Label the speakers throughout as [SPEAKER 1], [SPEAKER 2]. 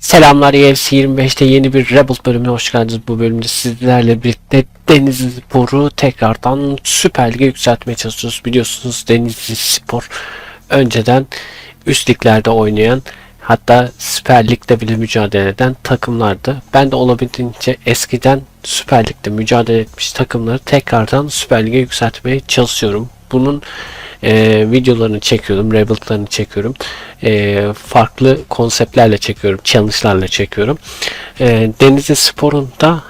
[SPEAKER 1] Selamlar, EFC 25'te yeni bir Rebel bölümüne hoş geldiniz. Bu bölümde sizlerle birlikte Denizlispor'u tekrardan Süper Lig'e yükseltmeye çalışıyoruz. Biliyorsunuz Denizlispor önceden üst liglerde oynayan, hatta Süper Lig'de bile mücadele eden takımlardı. Ben de olabildiğince eskiden Süper Lig'de mücadele etmiş takımları tekrardan Süper Lig'e yükseltmeye çalışıyorum. Bunun videolarını çekiyorum, rebuild'larını çekiyorum. Farklı konseptlerle çekiyorum, challenge'larla çekiyorum. Denizlispor'un da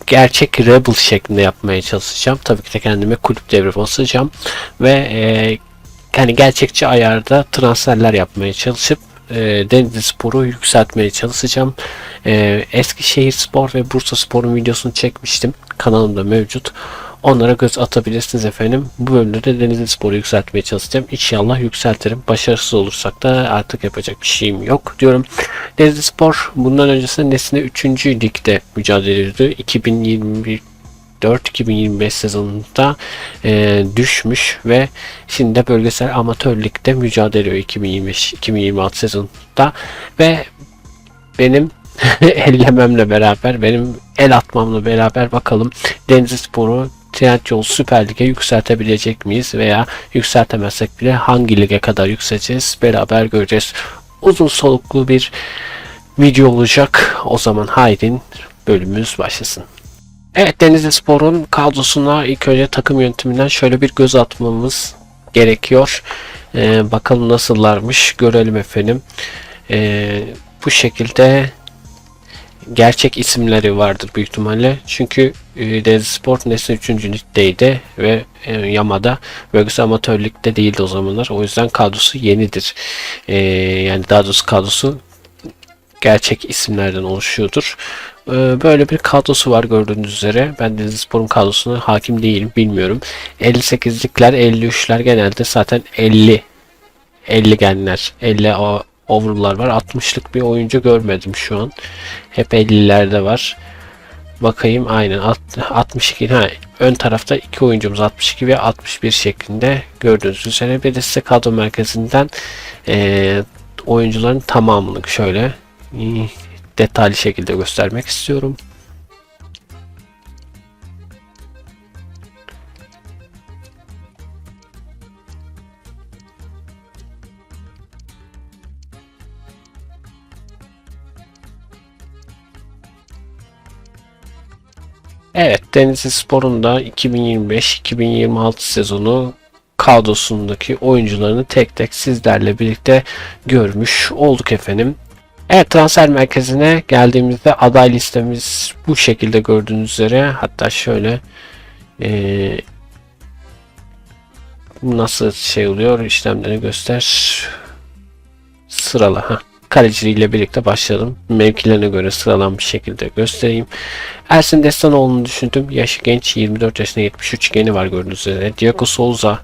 [SPEAKER 1] gerçek rebel şeklinde yapmaya çalışacağım. Tabii ki de kendime kulüp devri basacağım ve hani gerçekçi ayarda transferler yapmaya çalışıp Denizlispor'u yükseltmeye çalışacağım. Eskişehirspor ve Bursaspor'un videosunu çekmiştim. Kanalımda mevcut. Onlara göz atabilirsiniz efendim. Bu bölümde de Denizlispor'u yükseltmeye çalışacağım. İnşallah yükseltirim. Başarısız olursak da artık yapacak bir şeyim yok diyorum. Denizlispor bundan öncesinde Nesne 3. Lig'de mücadele ediyordu. 2024-2025 sezonunda düşmüş ve şimdi de bölgesel amatör ligde mücadele ediyor 2025-2026 sezonunda ve benim ellememle beraber, benim el atmamla beraber bakalım Denizlispor'u Trendyol Süper Lig'e yükseltebilecek miyiz veya yükseltemezsek bile hangi lige kadar yükseleceğiz beraber göreceğiz. Uzun soluklu bir video olacak. O zaman haydi bölümümüz başlasın. Evet, Denizlispor'un kadrosuna ilk önce takım yönetiminden şöyle bir göz atmamız gerekiyor. Bakalım nasıllarmış görelim efendim. Bu şekilde gerçek isimleri vardır büyük ihtimalle. Çünkü Denizlispor Nesne 3. Lig'deydi ve Yama'da bölgesel amatör ligde değildi o zamanlar. O yüzden kadrosu yenidir. Yani daha doğrusu kadrosu gerçek isimlerden oluşuyordur. Böyle bir kadrosu var gördüğünüz üzere. Ben Denizlispor'un kadrosuna hakim değilim, bilmiyorum. 58'likler, 53'ler genelde zaten 50 genler, 50 overall'lar var. 60'lık bir oyuncu görmedim şu an. Hep 50'lerde var. Bakayım, aynen 62. Ön tarafta iki oyuncumuz 62 ve 61 şeklinde gördüğünüz üzere. Bir de size kadro merkezinden oyuncuların tamamını şöyle detaylı şekilde göstermek istiyorum. Evet, Denizlispor'un da 2025-2026 sezonu kadrosundaki oyuncularını tek tek sizlerle birlikte görmüş olduk efendim. Evet, transfer merkezine geldiğimizde aday listemiz bu şekilde gördüğünüz üzere. Hatta şöyle nasıl şey oluyor, işlemlerini göster, sırala. Kaleciliğiyle birlikte başladım. Mevkilerine göre sıralanmış şekilde göstereyim. Ersin Destanoğlu'nu düşündüm. Yaşı genç, 24 yaşında, 73 geni var gördüğünüz üzere. Diego Souza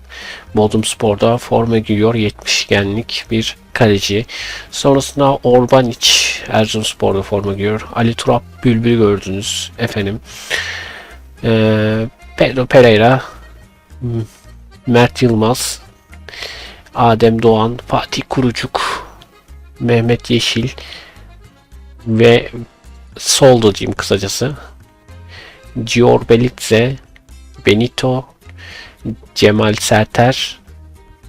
[SPEAKER 1] Bodrumspor'da forma giyiyor. 70 genlik bir kaleci. Sonrasında Orbanic Erzurumspor'da forma giyiyor. Ali Turap Bülbül gördünüz efendim. Pedro Pereira, Mert Yılmaz, Adem Doğan, Fatih Kurucuk, Mehmet Yeşil ve Soldo diyeyim kısacası. Gior Belitze, Benito, Cemal Serter,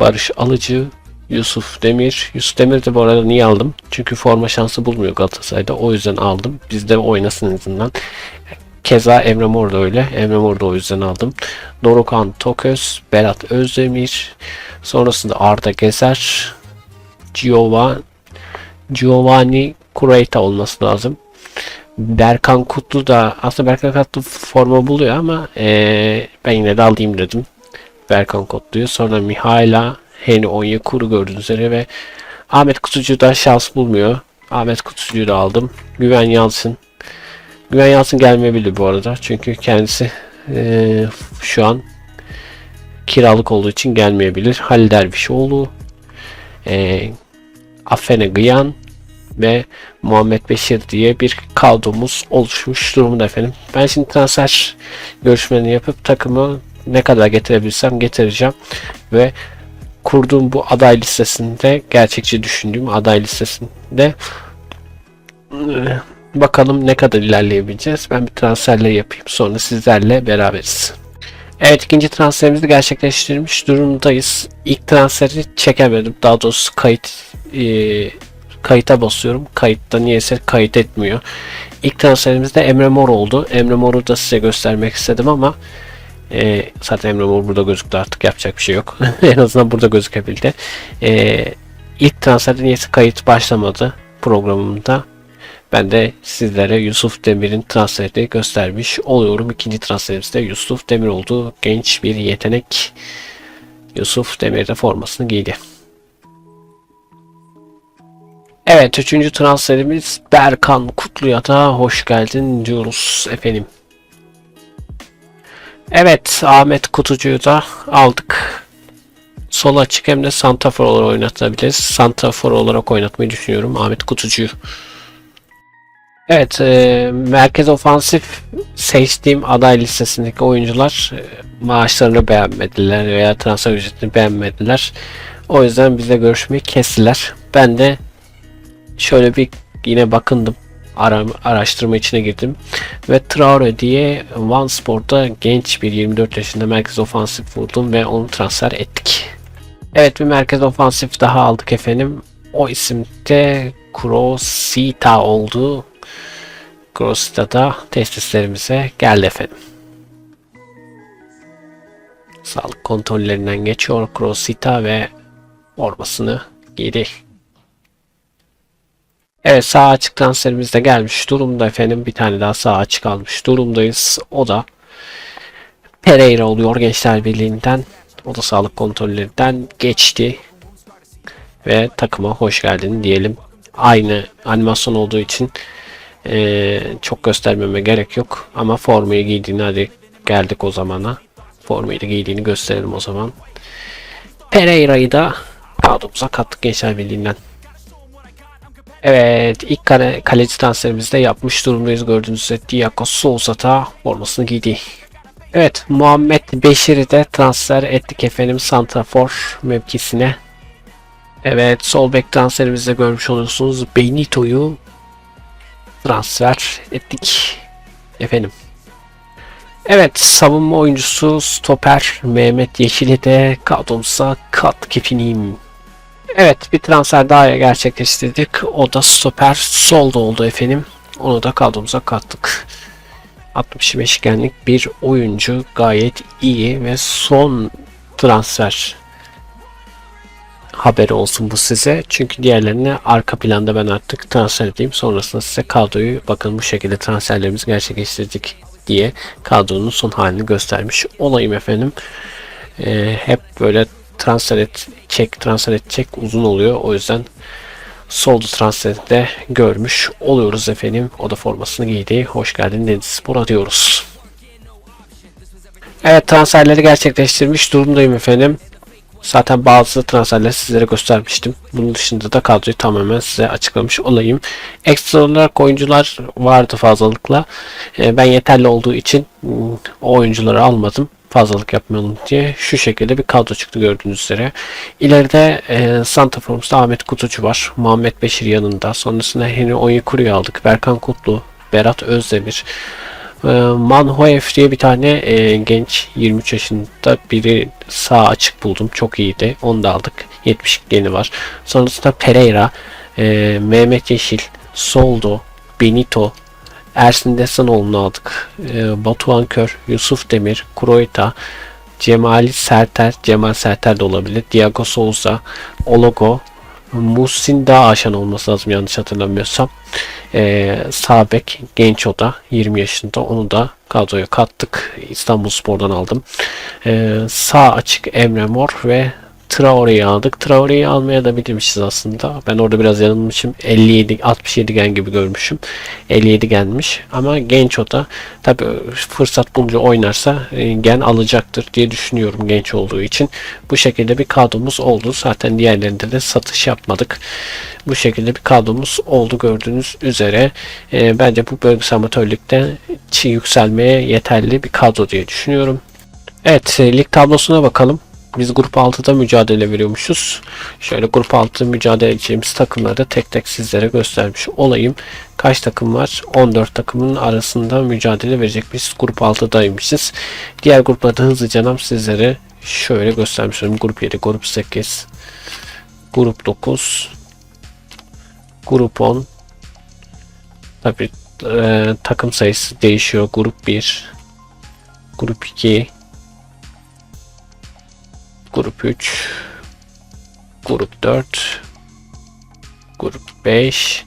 [SPEAKER 1] Barış Alıcı, Yusuf Demir. Yusuf Demir de bu arada niye aldım? Çünkü forma şansı bulmuyor Galatasaray'da. O yüzden aldım. Bizde oynasın en azından. Keza Emre Mor da öyle. Emre Mor da o yüzden aldım. Dorukhan Toköz, Berat Özdemir. Sonrasında Arda Gezer, Giovanni Kureyta olması lazım. Berkan Kutlu da, aslında Berkan Kutlu forma buluyor ama ben yine de alayım dedim Berkan Kutlu'yu. Sonra Mihaila Heni Onyekuru gördüğünüz üzere ve Ahmet Kutucu da şans bulmuyor. Ahmet Kutucu'yu da aldım. Güven Yalçın. Güven Yalçın gelmeyebilir bu arada. Çünkü kendisi şu an kiralık olduğu için gelmeyebilir. Halil Dervişoğlu, Afene Gıyan ve Muhammed Beşir diye bir kadromuz oluşmuş durumda efendim. Ben şimdi transfer görüşmelerini yapıp takımı ne kadar getirebilirsem getireceğim ve kurduğum bu aday listesinde, gerçekçi düşündüğüm aday listesinde Bakalım ne kadar ilerleyebileceğiz. Ben bir transferler yapayım. Sonra sizlerle beraberiz. Evet, ikinci transferimizi gerçekleştirmiş durumdayız. İlk transferi çekemedim. Daha doğrusu kayıta basıyorum. Kayıtta niyeyse kayıt etmiyor. İlk transferimiz de Emre Mor oldu. Emre Mor'u da size göstermek istedim ama zaten Emre Mor burada gözüktü, artık yapacak bir şey yok. En azından burada gözükebildi. İlk transferde niyeyse kayıt başlamadı programımda. Ben de sizlere Yusuf Demir'in transferini göstermiş oluyorum. İkinci transferimiz de Yusuf Demir oldu. Genç bir yetenek. Yusuf Demir de formasını giydi. Evet, üçüncü transferimiz Berkan Kutlu'ya da hoş geldin diyoruz efendim. Evet, Ahmet Kutucu'yu da aldık. Sol açık hem de santrafor olarak oynatabiliriz. Santrafor olarak oynatmayı düşünüyorum Ahmet Kutucu'yu. Evet, merkez ofansif seçtiğim aday listesindeki oyuncular maaşlarını beğenmediler veya transfer ücretini beğenmediler. O yüzden bize görüşmeyi kestiler. Ben de şöyle bir yine bakındım. Araştırma içine girdim. Ve Traore diye One Sport'ta genç bir 24 yaşında merkez ofansif buldum ve onu transfer ettik. Evet, bir merkez ofansif daha aldık efendim. O isim de Krosita oldu. Krosita'da testislerimize geldi efendim. Sağlık kontrollerinden geçiyor Krosita ve formasını giydi. Evet, sağ açık transferimiz de gelmiş durumda efendim. Bir tane daha sağ açık almış durumdayız. O da Pereira oluyor Gençler Birliği'nden. O da sağlık kontrollerinden geçti. Ve takıma hoş geldin diyelim. Aynı animasyon olduğu için çok göstermeme gerek yok. Ama formayı giydiğini, hadi geldik o zamana. Formayı da giydiğini gösterelim o zaman. Pereira'yı da kadromuza kattık Gençler Birliği'nden. Evet, ilk kaleci transferimizi de yapmış durumdayız. Gördüğünüz üzere Diego Souza formasını giydi. Evet, Muhammed Beşir'i de transfer ettik efendim santrafor mevkisine. Evet, sol bek transferimizde görmüş oluyorsunuz. Benito'yu transfer ettik efendim. Evet, savunma oyuncusu stoper Mehmet Yeşil'i de kadromuza kattık efendim. Evet, bir transfer daha gerçekleştirdik. O da stoper solda oldu efendim. Onu da kadromuza kattık. 65 genlik bir oyuncu, gayet iyi ve son transfer haberi olsun bu size. Çünkü diğerlerini arka planda ben artık transfer edeyim. Sonrasında size kadroyu, bakın bu şekilde transferlerimizi gerçekleştirdik diye kadronun son halini göstermiş olayım efendim. Hep böyle transfer edecek uzun oluyor. O yüzden soldu transferinde görmüş oluyoruz efendim. O da formasını giydi. Hoş geldin Denizlispor'a diyoruz. Evet, transferleri gerçekleştirmiş durumdayım efendim. Zaten bazı transferleri sizlere göstermiştim. Bunun dışında da kadroyu tamamen size açıklamış olayım. Ekstra olarak oyuncular vardı fazlalıkla. Ben yeterli olduğu için o oyuncuları almadım. Fazlalık yapmayalım diye. Şu şekilde bir kadro çıktı gördüğünüz üzere. İleride santraforumuzda Ahmet Kutucu var. Muhammed Beşir yanında. Sonrasında Henry Onyekuru'yu aldık. Berkan Kutlu, Berat Özdemir. Manhoev diye bir tane genç 23 yaşında biri sağ açık buldum. Çok iyiydi. Onu da aldık. 70 geni var. Sonrasında Pereira, Mehmet Yeşil, Soldo, Benito, Ersin Desanoğlu'nu aldık. Batuhan Kör, Yusuf Demir, Kroita, Cemal Serter de olabilir. Diego Souza, Ologo, Muhsin Dağaşan olması lazım yanlış hatırlamıyorsam. Sağ bek genç, o da 20 yaşında, onu da kadroya kattık. İstanbulspor'dan aldım. Sağ açık Emre Mor ve Traore'yi aldık. Traore'yi almaya da bilmişiz aslında. Ben orada biraz yanılmışım. 67 gen gibi görmüşüm. 57 genmiş. Ama genç o da. Tabi fırsat bulunca oynarsa gen alacaktır diye düşünüyorum genç olduğu için. Bu şekilde bir kadromuz oldu. Zaten diğerlerinde de satış yapmadık. Bu şekilde bir kadromuz oldu gördüğünüz üzere. Bence bu bölgesel amatörlükte yükselmeye yeterli bir kadro diye düşünüyorum. Evet, lig tablosuna bakalım. Biz grup 6'da mücadele veriyormuşuz. Şöyle grup 6 mücadele edeceğimiz takımları da tek tek sizlere göstermiş olayım. kaç takım var? 14 takımın arasında mücadele verecek. Biz grup 6'daymışız. Diğer gruplarda hızlıca sizlere şöyle göstermiş olayım. Grup 7, grup 8, grup 9, grup 10. Tabii takım sayısı değişiyor. Grup 1, grup 2, grup 3, grup 4, grup 5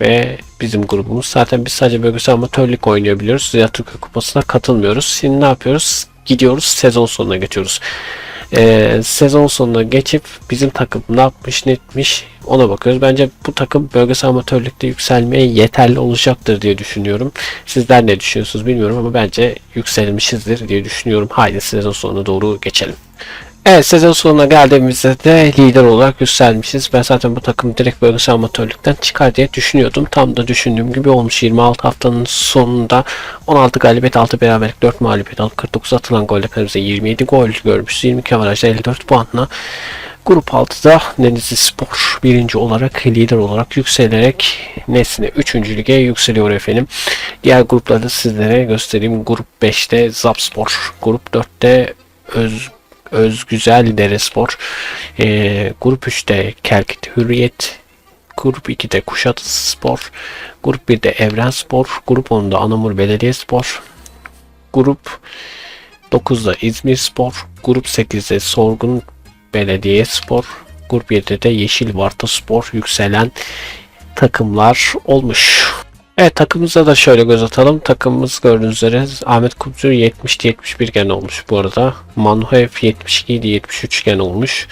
[SPEAKER 1] ve bizim grubumuz. Zaten biz sadece bölgesel amatörlük oynayabiliyoruz. Zira Türkiye Kupası'na katılmıyoruz. Şimdi ne yapıyoruz? Gidiyoruz, sezon sonuna geçiyoruz. Sezon sonuna geçip bizim takım ne yapmış, ne etmiş ona bakıyoruz. Bence bu takım bölgesel amatörlükte yükselmeye yeterli olacaktır diye düşünüyorum. Sizler ne düşünüyorsunuz bilmiyorum ama bence yükselmişizdir diye düşünüyorum. Haydi sezon sonuna doğru geçelim. Evet, sezon sonuna geldiğimizde de lider olarak yükselmişiz. Ben zaten bu takım direkt bölgesel amatörlükten çıkar diye düşünüyordum. Tam da düşündüğüm gibi olmuş. 26 haftanın sonunda 16 galibiyet, 6 beraberlik, 4 mağlubiyet alıp 49 atılan golle kalemize 27 gol görmüş. 22 avarajda 54 puanla grup 6'da Denizlispor birinci olarak, lider olarak yükselerek Nesne 3. lige yükseliyor efendim. Diğer grupları sizlere göstereyim. Grup 5'te Zapspor, grup 4'te Özgüzel Derespor, grup 3'te Kelkit Hürriyet, grup 2'de Kuşadası Spor, grup 1'de Evrenspor, grup 10'da Anamur Belediyespor, grup 9'da İzmirspor, grup 8'de Sorgun Belediyespor, grup 7'de de Yeşil Vartaspor yükselen takımlar olmuş. Evet, takımımıza da şöyle göz atalım. Takımımız gördüğünüz üzere Ahmet Kupcu 70-71 gen olmuş bu arada. Manuhev 72-73 gen olmuş.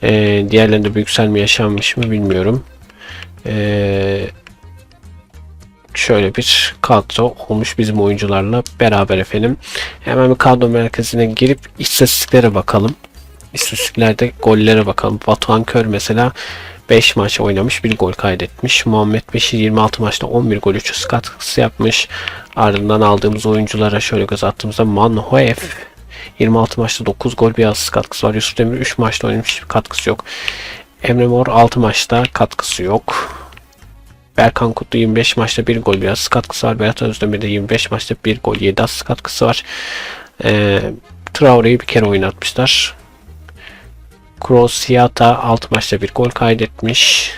[SPEAKER 1] Diğerlerinde bir yükselme yaşanmış mı bilmiyorum. Şöyle bir kadro olmuş bizim oyuncularla beraber efendim. Hemen bir kadro merkezine girip istatistiklere bakalım. İstatistiklerde gollere bakalım. Batuhan Kör mesela 5 maç oynamış, 1 gol kaydetmiş. Muhammed Beşir 26 maçta 11 gol 3 asist katkısı yapmış. Ardından aldığımız oyunculara şöyle göz attığımızda Manhoef 26 maçta 9 gol 1 asist katkısı var. Yusuf Demir 3 maçta oynamış, katkısı yok. Emre Mor 6 maçta katkısı yok. Berkan Kutlu 25 maçta 1 gol 1 asist katkısı var. Berat Özdemir de 25 maçta 1 gol 7 asist katkısı var. Traore'yi bir kere oynatmışlar. Krosiata 6 maçta 1 gol kaydetmiş.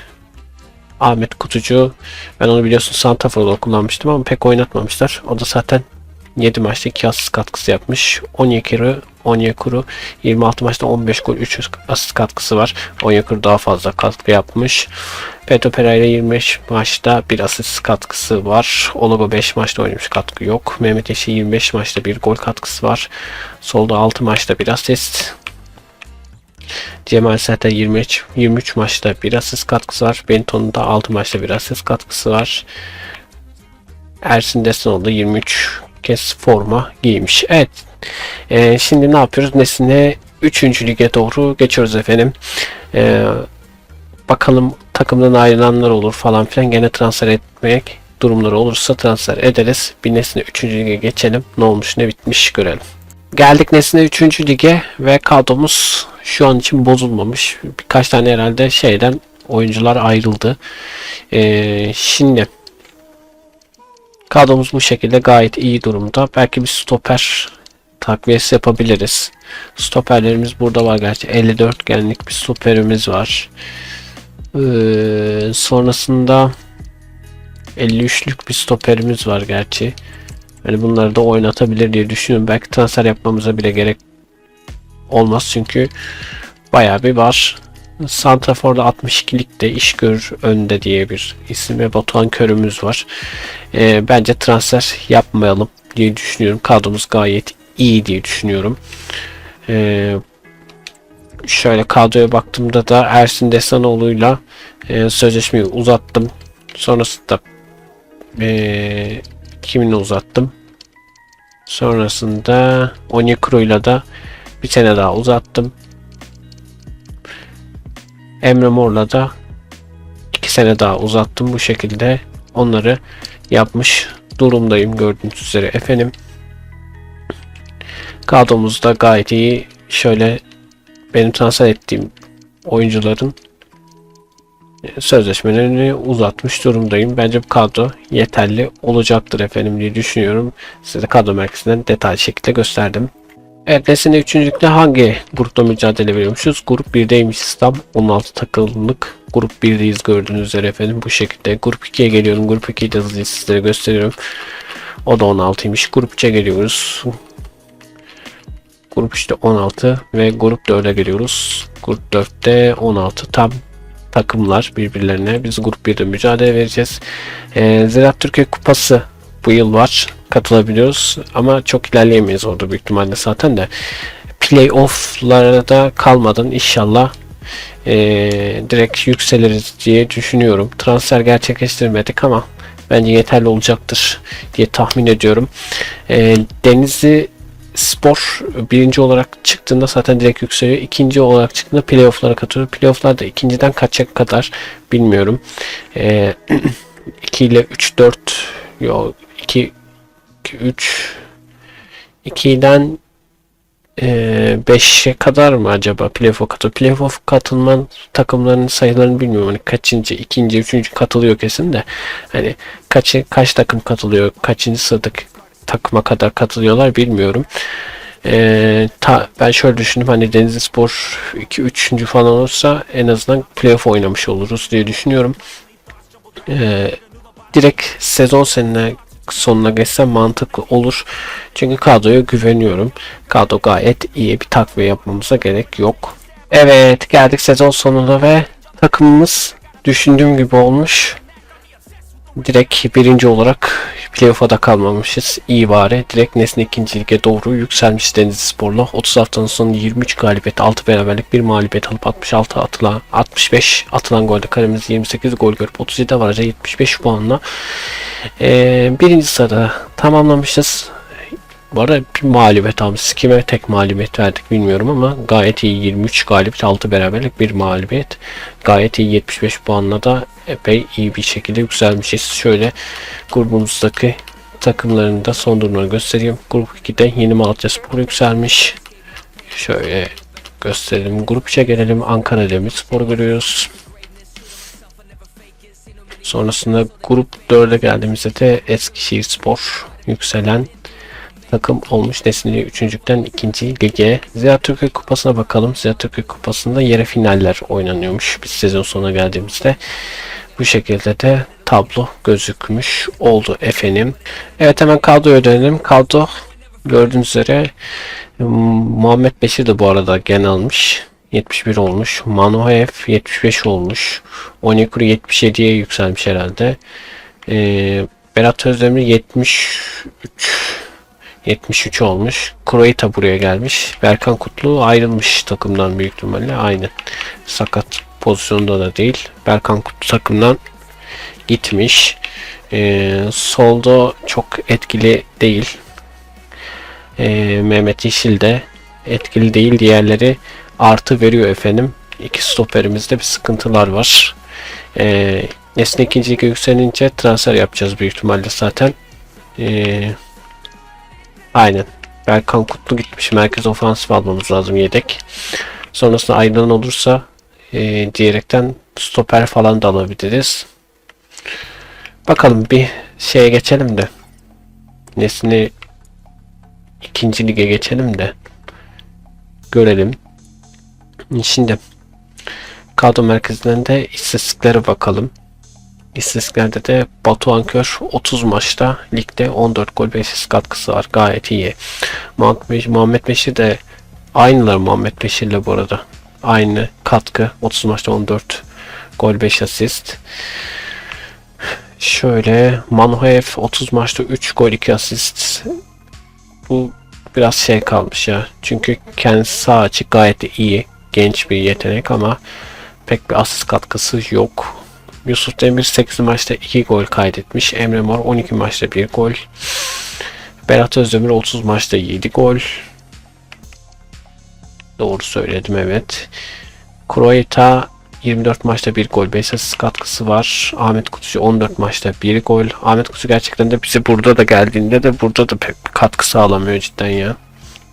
[SPEAKER 1] Ahmet Kutucu, ben onu biliyorsun santraforda kullanmıştım ama pek oynatmamışlar. O da zaten 7 maçta 2 asist katkısı yapmış. Onyekuru 26 maçta 15 gol 3 asist katkısı var. Onyekuru daha fazla katkı yapmış. Peto Pereira 25 maçta 1 asist katkısı var. Ologo 5 maçta oynamış, katkı yok. Mehmet Eşi 25 maçta 1 gol katkısı var. Solda 6 maçta 1 asist. Cemal Serter 23 maçta 1 asist katkısı var. Benton'un da 6 maçta 1 asist katkısı var. Ersin Destanoğlu da 23 kez forma giymiş. Evet. Şimdi ne yapıyoruz? Nesine 3. lige doğru geçiyoruz efendim. Bakalım takımdan ayrılanlar olur falan filan. Gene transfer etmek durumları olursa transfer ederiz. Bir Nesine 3. lige geçelim. Ne olmuş ne bitmiş görelim. Geldik Nesine 3. lige ve kadromuz şu an için bozulmamış. Birkaç tane herhalde şeyden oyuncular ayrıldı. Şimdi kadromuz bu şekilde gayet iyi durumda. Belki bir stoper takviyesi yapabiliriz. Stoperlerimiz burada var gerçi. 54 genlik bir stoperimiz var. Sonrasında 53'lük bir stoperimiz var gerçi. Yani bunları da oynatabilir diye düşünüyorum. Belki transfer yapmamıza bile gerek olmaz çünkü bayağı bir var. Santrafor'da 62'likte iş görür önde diye bir isim ve Batuhan Kör'ümüz var. Bence transfer yapmayalım diye düşünüyorum. Kadromuz gayet iyi diye düşünüyorum. Şöyle kadroya baktığımda da Ersin Destanoğlu'yla sözleşmeyi uzattım. Sonrasında kiminle uzattım? Sonrasında Onyekuru'yla da bir sene daha uzattım. Emre Mor'la da 2 sene daha uzattım. Bu şekilde onları yapmış durumdayım gördüğünüz üzere efendim. Kadromuzda gayet iyi. Şöyle benim transfer ettiğim oyuncuların sözleşmelerini uzatmış durumdayım. Bence bu kadro yeterli olacaktır efendim diye düşünüyorum. Size kadro merkezinden detaylı şekilde gösterdim. Evet, Nesine 3. hangi grupta mücadele veriyormuşuz? Grup 1'deymişiz, tam 16 takımlık grup 1'deyiz gördüğünüz üzere efendim, bu şekilde. Grup 2'ye geliyorum. Grup 2'yi de hızlıca sizlere gösteriyorum. O da 16'ymış. Grup 3'e geliyoruz. Grup işte 16 ve grup 4'e geliyoruz. Grup 4'te 16 tam takımlar birbirlerine. Biz grup 1'de mücadele vereceğiz. Ziraat Türkiye Kupası bu yıl var. Katılabiliyoruz ama çok ilerleyemeyiz orada büyük ihtimalle zaten de. Playoff'lara da kalmadan inşallah direkt yükseliriz diye düşünüyorum. Transfer gerçekleştirmedik ama bence yeterli olacaktır diye tahmin ediyorum. Denizli Spor birinci olarak çıktığında zaten direkt yükseliyor. İkinci olarak çıktığında playoff'lara katılıyor. Playoff'larda ikinciden kaçacak kadar bilmiyorum. 2 ile 3 4 yok 2 3 2'den 5'e kadar mı acaba playoff'a katılıyor? Playoff'a katılman takımların sayılarını bilmiyorum. Hani kaçıncı, ikinci, üçüncü katılıyor kesin de. Hani kaç takım katılıyor, kaçıncı sıradaki takıma kadar katılıyorlar bilmiyorum. Ben şöyle düşündüm, hani Denizlispor 2-3. falan olursa en azından playoff oynamış oluruz diye düşünüyorum. Direkt sezon sonuna geçsem mantıklı olur. Çünkü kadroya güveniyorum. Kadro gayet iyi, bir takviye yapmamıza gerek yok. Evet, geldik sezon sonuna ve takımımız düşündüğüm gibi olmuş. Direkt birinci olarak playoff'a da kalmamışız. İyi bari. Direkt Nesne 2. lige doğru yükselmiş Denizlispor'la. 30 haftanın sonu 23 galibiyet, 6 beraberlik, 1 mağlubiyet alıp 65 atılan golde karemiz 28 gol görüp 37 varaca 75 puanla birinci sırada tamamlamışız. Bu arada bir mağlubiyet almışız. Kime tek mağlubiyet verdik bilmiyorum ama gayet iyi. 23 galibiyet, 6 beraberlik, 1 mağlubiyet. Gayet iyi, 75 puanla da epey iyi bir şekilde yükselmişiz. Şöyle grubumuzdaki takımların da son durumunu göstereyim. Grup 2'de Yeni Malatyaspor yükselmiş. Şöyle gösterelim. Grup 3'e gelelim. Ankara Demirspor'u görüyoruz. Sonrasında grup 4'e geldiğimizde de Eskişehirspor yükselen takım olmuş. Nesne 3.'den 2. lige. Ziraat Türkiye Kupası'na bakalım. Ziraat Türkiye Kupası'nda yarı finaller oynanıyormuş. Biz sezon sonuna geldiğimizde bu şekilde de tablo gözükmüş oldu efendim. Evet, hemen kadroya dönelim. Kadro gördüğünüz üzere Muhammed Beşir de bu arada gene almış. 71 olmuş. Manuhaev 75 olmuş. Onyekuru 77'ye yükselmiş herhalde. Berat Özdemir 73 olmuş. Kroita buraya gelmiş. Berkan Kutlu ayrılmış takımdan büyük ihtimalle. Aynı sakat pozisyonda da değil. Berkan Kutlu takımdan gitmiş. Solda çok etkili değil. Mehmet Yeşil de etkili değil. Diğerleri artı veriyor efendim. İki stoperimizde bir sıkıntılar var. Nesne 2. lige yükselince transfer yapacağız büyük ihtimalle zaten. Aynen. Berkan Kutlu gitmiş. Merkez ofansif almamız lazım, yedek. Sonrasında ayrılan olursa diyerekten stoper falan da alabiliriz. Bakalım, bir şeye geçelim de. Nesne 2. lige geçelim de görelim. Şimdi kadro merkezinden de istatistiklere bakalım. İstatistiklerde de Batuhan Kör 30 maçta ligde 14 gol 5 asist katkısı var. Gayet iyi. Muhammed Beşir de aynılar Muhammed Beşir'le bu arada. Aynı katkı. 30 maçta 14 gol 5 asist. Şöyle Manuhaev 30 maçta 3 gol 2 asist. Bu biraz şey kalmış ya. Çünkü kendisi sağ açık gayet iyi. Genç bir yetenek ama pek bir asist katkısı yok. Yusuf Demir 8 maçta 2 gol kaydetmiş. Emre Mor 12 maçta 1 gol. Berat Özdemir 30 maçta 7 gol. Doğru söyledim, evet. Kroita 24 maçta 1 gol 5 asist katkısı var. Ahmet Kutucu 14 maçta 1 gol. Ahmet Kutucu gerçekten de bize burada da geldiğinde de burada da pek bir katkı sağlamıyor cidden ya.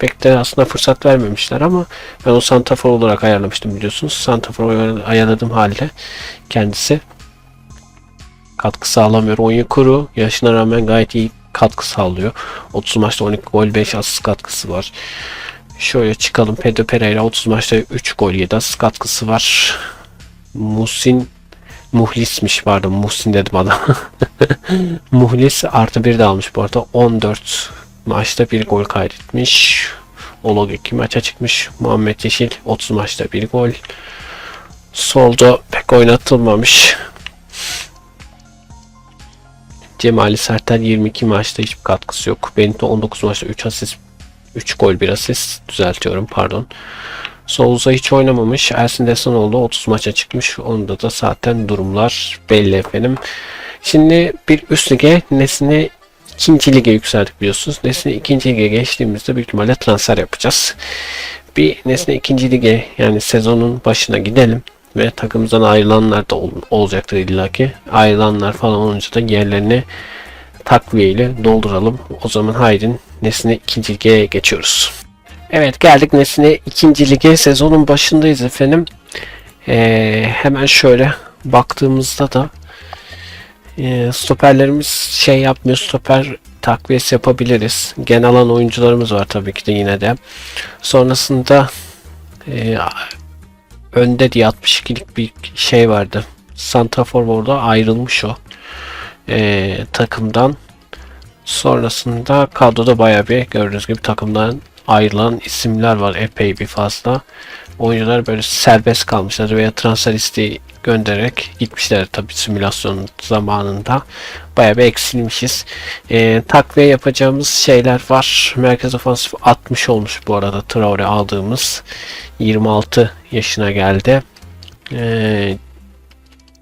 [SPEAKER 1] pek de aslında fırsat vermemişler ama ben o santrafor olarak ayarlamıştım biliyorsunuz. Santrafor ayarladığım halde kendisi katkı sağlamıyor. Onyekuru yaşına rağmen gayet iyi katkı sağlıyor. 30 maçta 12 gol 5 asist katkısı var. Şöyle çıkalım. Pedro Pereira 30 maçta 3 gol 7 asist katkısı var. Muhlismiş pardon. Muhsin dedim adam. Muhlis artı 1 de almış bu arada. 14 maçta 1 gol kaydetmiş. Olog 2 maça çıkmış. Muhammed Yeşil 30 maçta 1 gol. Solda pek oynatılmamış. Cemali Sertel 22 maçta hiçbir katkısı yok. Benito 19 maçta 3 asist 3 gol 1 asist düzeltiyorum pardon. Souza hiç oynamamış. Ersin Desanoğlu 30 maça çıkmış. Onda da zaten durumlar belli efendim. Şimdi bir üst lige Nesne 2. lige yükseldik biliyorsunuz. Nesne 2. lige geçtiğimizde büyük ihtimalle transfer yapacağız. Bir Nesne 2. lige yani sezonun başına gidelim. Ve takımımızdan ayrılanlar da olacaktır illaki. Ayrılanlar falan olunca da yerlerini takviye ile dolduralım. O zaman haydi Nesne 2. lige geçiyoruz. Evet geldik Nesne 2. lige. Sezonun başındayız efendim. Hemen şöyle baktığımızda da stoperlerimiz şey yapmıyor. Stoper takviyesi yapabiliriz. Gen alan oyuncularımız var tabii ki de yine de. Sonrasında önde diye 62'lik bir şey vardı. Santrafor orada ayrılmış o takımdan. Sonrasında kadroda bayağı bir gördüğünüz gibi takımdan ayrılan isimler var. Epey bir fazla. Oyuncular böyle serbest kalmışlar veya transfer isteği göndererek gitmişler tabii simülasyon zamanında. Bayağı bir eksilmişiz. Takviye yapacağımız şeyler var. Merkez ofansif 60 olmuş bu arada Traore aldığımız. 26 yaşına geldi.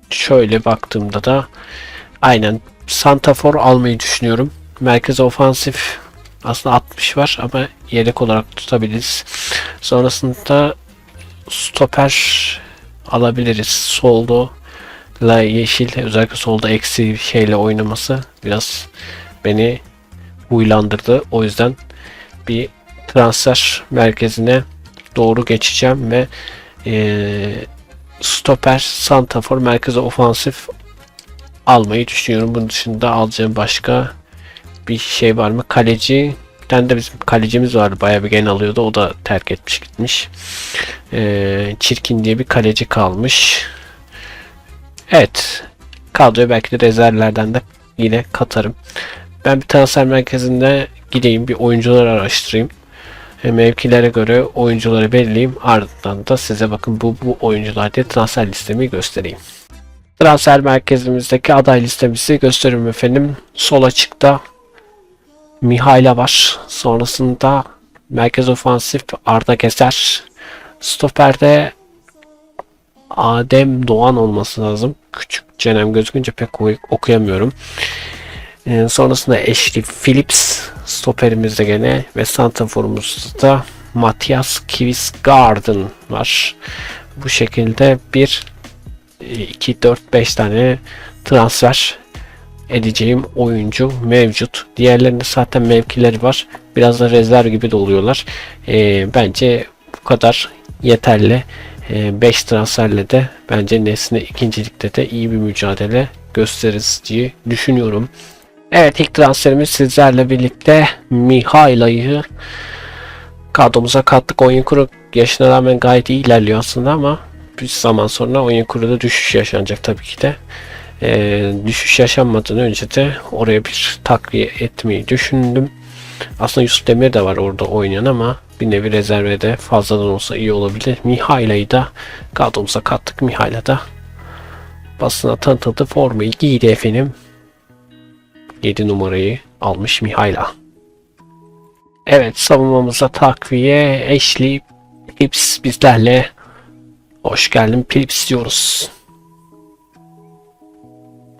[SPEAKER 1] Şöyle baktığımda da aynen santrafor almayı düşünüyorum. Merkez ofansif aslında 60 var ama yedek olarak tutabiliriz. Sonrasında stoper alabiliriz. Solda la yeşil özellikle solda eksi şeyle oynaması biraz beni huylandırdı. O yüzden bir transfer merkezine doğru geçeceğim ve stoper, santrafor, merkeze ofansif almayı düşünüyorum. Bunun dışında alacağım başka bir şey var mı? Kaleci. Bir tane de bizim kalecimiz vardı. Bayağı bir gen alıyordu. O da terk etmiş gitmiş. Çirkin diye bir kaleci kalmış. Evet. Kadroya belki de rezervlerden de yine katarım. Ben bir transfer merkezinde gideyim. Bir oyuncular araştırayım. Mevkilere göre oyuncuları belirleyeyim. Ardından da size bakın bu oyuncular diye transfer listemi göstereyim. Transfer merkezimizdeki aday listemizi gösteriyorum efendim. Sol açıkta Mihaila var. Sonrasında merkez ofansif Arda Gezer. Stoper'de Adem Doğan olması lazım. Küçük cenem gözükünce pek okuyamıyorum. Sonrasında Ashley Phillips stoperimizde gene ve santraforumuzda Matthias Kvisgaarden var. Bu şekilde 1 2 4 5 tane transfer edeceğim oyuncu mevcut. Diğerlerinde zaten mevkileri var. Biraz da rezerv gibi de oluyorlar. Bence bu kadar yeterli. 5 transferle de bence Nesne ikincilikte de iyi bir mücadele gösteririz diye düşünüyorum. Evet ilk transferimiz sizlerle birlikte Mihaila'yı kadromuza kattık. Onyekuru yaşına rağmen gayet iyi ilerliyor aslında ama bir zaman sonra Onyekuru'da düşüş yaşanacak tabii ki de. Düşüş yaşanmadan önce de oraya bir takviye etmeyi düşündüm. Aslında Yusuf Demir de var orada oynayan ama bir nevi rezervede fazladan olsa iyi olabilir. Mihaila'yı da kadromuza kattık. Mihaila da basına tanıtıldı. Formayı giydi efendim. 7 numarayı almış Mihaila. Evet savunmamıza takviye Ashley Phillips bizlerle. Hoş geldin Phillips diyoruz.